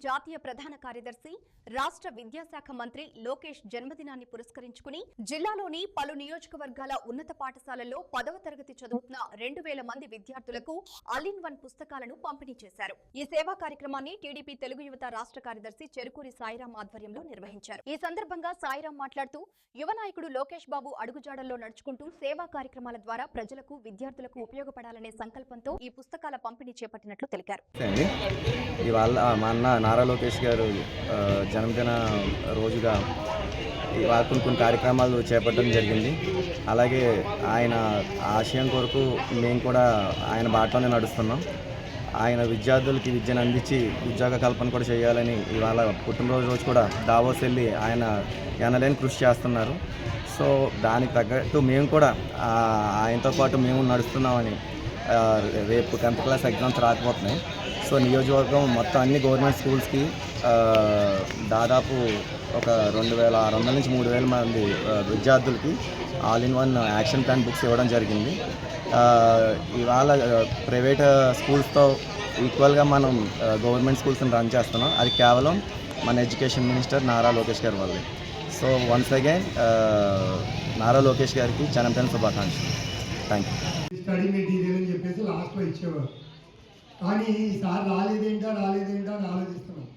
జాతీయ ప్రధాన కార్యదర్శి రాష్ట్ర విద్యాశాఖ మంత్రి లోకేష్ జన్మదినాన్ని పురస్కరించుకుని జిల్లాలోని పలు నియోజకవర్గాల ఉన్నత పాఠశాలల్లో 10వ తరగతి చదువుతున్న 2000 మంది విద్యార్థులకు ఆల్ ఇన్ వన్ పుస్తకాలను పంపిణీ చేశారు. ఈ సేవా కార్యక్రమాన్ని టీడీపీ తెలుగు యువత రాష్ట్ర కార్యదర్శి చెరుకూరి సాయిరాం ఆధ్వర్యంలో నిర్వహించారు. ఈ సందర్భంగా సాయిరాం మాట్లాడుతూ యువ నాయకుడు లోకేష్ బాబు అడుగుజాడల్లో నడుచుకుంటూ సేవా కార్యక్రమాల ద్వారా ప్రజలకు విద్యార్థులకు ఉపయోగపడాలనే సంకల్పంతో ఈ పుస్తకాల పంపిణీ చేపట్టినట్లు తెలిపారు. ఇవాళ మా అన్న నారా లోకేష్ గారు జన్మదిన రోజుగా ఇవాళ కొన్ని కార్యక్రమాలు చేపట్టడం జరిగింది. అలాగే ఆయన ఆశయం కొరకు మేము కూడా ఆయన బాటలోనే నడుస్తున్నాం. ఆయన విద్యార్థులకి విద్యను అందించి ఉద్యోగ కల్పన కూడా చేయాలని ఇవాళ పుట్టినరోజు రోజు కూడా దావోస్ వెళ్ళి ఆయన ఎనలేని కృషి చేస్తున్నారు. సో దానికి తగ్గట్టు మేము కూడా ఆయనతో పాటు మేము నడుస్తున్నామని రేపు 10th క్లాస్ ఎగ్జామ్స్ రాకపోతున్నాయి. సో నియోజకవర్గం మొత్తం అన్ని గవర్నమెంట్ స్కూల్స్కి దాదాపు ఒక 2600 నుంచి 3000 మంది విద్యార్థులకి all in one action plan books ఇవ్వడం జరిగింది. ఇవాళ ప్రైవేట్ స్కూల్స్తో ఈక్వల్గా మనం గవర్నమెంట్ స్కూల్స్ని రన్ చేస్తున్నాం. అది కేవలం మన ఎడ్యుకేషన్ మినిస్టర్ నారా లోకేష్ గారి వల్లే. So once again Nara Lokesh గారికి జన్మదిన శుభాకాంక్షలు. Thank you. స్టడీ మెటీరియల్ అని చెప్పేసి లాస్ట్లో ఇచ్చేవారు, కానీ ఈసారి రాలేదేంటా అని ఆలోచిస్తున్నాం.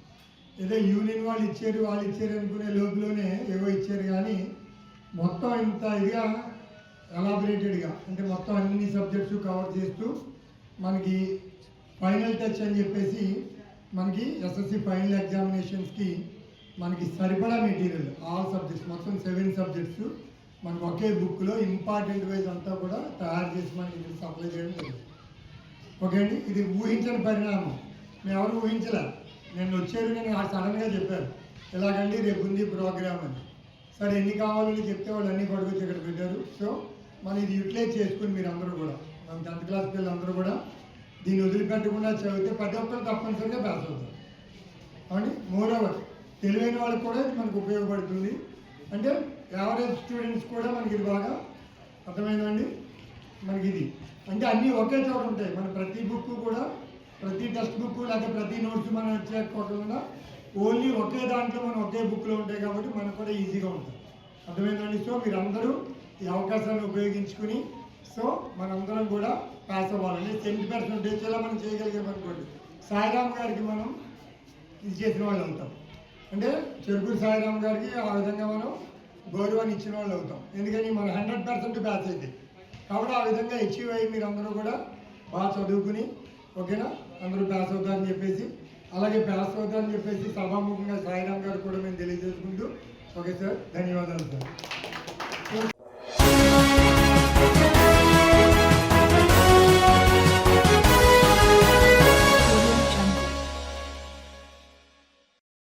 ఏదో యూనియన్ వాళ్ళు ఇచ్చారు అనుకునే లోపులోనే ఏవో ఇచ్చారు, కానీ మొత్తం ఇంత ఇదిగా ఎలాబొరేటెడ్గా అంటే మొత్తం అన్ని సబ్జెక్ట్స్ కవర్ చేస్తూ మనకి ఫైనల్ టచ్ అని చెప్పేసి మనకి ఎస్ఎస్సి ఫైనల్ ఎగ్జామినేషన్స్కి మనకి సరిపడా మెటీరియల్ ఆల్ సబ్జెక్ట్స్ మొత్తం 7 సబ్జెక్ట్స్ మనకు ఒకే బుక్లో ఇంపార్టెంట్ వైజ్ అంతా కూడా తయారు చేసి మనకి సప్లై చేయడం జరిగింది. ఓకే అండి, ఇది ఊహించని పరిణామం, మేము ఎవరు ఊహించలే. నేను సడన్గా చెప్పారు ఎలాగండి రేపు ఉంది ప్రోగ్రామ్ అని. సరే ఎన్ని కావాలని చెప్తే వాళ్ళు అన్నీ పడుకొచ్చి ఇక్కడ పెట్టారు. సో మనం ఇది యూటిలైజ్ చేసుకుని మీరు అందరూ కూడా మన 10th క్లాస్ పిల్లలు అందరూ కూడా దీన్ని వదిలిపెట్టకుండా చదివితే ప్రతి ఒక్కరు తప్పనిసరిగా పాస్ అవుతారు. అవునండి, మోరోవర్ తెలివైన వాళ్ళకి కూడా ఇది మనకు ఉపయోగపడుతుంది. అంటే యావరేజ్ స్టూడెంట్స్ కూడా మనకి ఇది బాగా అర్థమైందండి. మనకి ఇది అంటే అన్నీ ఒకే చోట ఉంటాయి. మన ప్రతి బుక్ కూడా ప్రతి టెక్స్ట్ బుక్ లేకపోతే ప్రతి నోట్స్ మనం చేయకపోకుండా ఓన్లీ ఒకే దాంట్లో మనం ఒకే బుక్లో ఉంటాయి కాబట్టి మనకు కూడా ఈజీగా ఉంటుంది. అర్థమైందండి. సో మీరందరూ ఈ అవకాశాన్ని ఉపయోగించుకుని సో మనందరం కూడా పాస్ అవ్వాలండి. 10% ఇలా మనం చేయగలిగామనుకోండి సాయిరాం గారికి మనం ఇది చేసిన వాళ్ళు అవుతాం. అంటే చెరుకూరి సాయిరాం గారికి ఆ విధంగా మనం గౌరవాన్ని ఇచ్చిన వాళ్ళు అవుతాం. ఎందుకని మన 100% పాస్ అయితే కాబట్టి ఆ విధంగా అచీవ్ అయ్యి మీరు అందరూ కూడా బాగా చదువుకుని ఓకేనా అందరూ పాస్ అవుతారని చెప్పేసి అలాగే పాస్ అవుతారని చెప్పేసి సభాముఖంగా సాయిరాం గారు కూడా మేము తెలియజేసుకుంటూ ఓకే సార్, ధన్యవాదాలు సార్.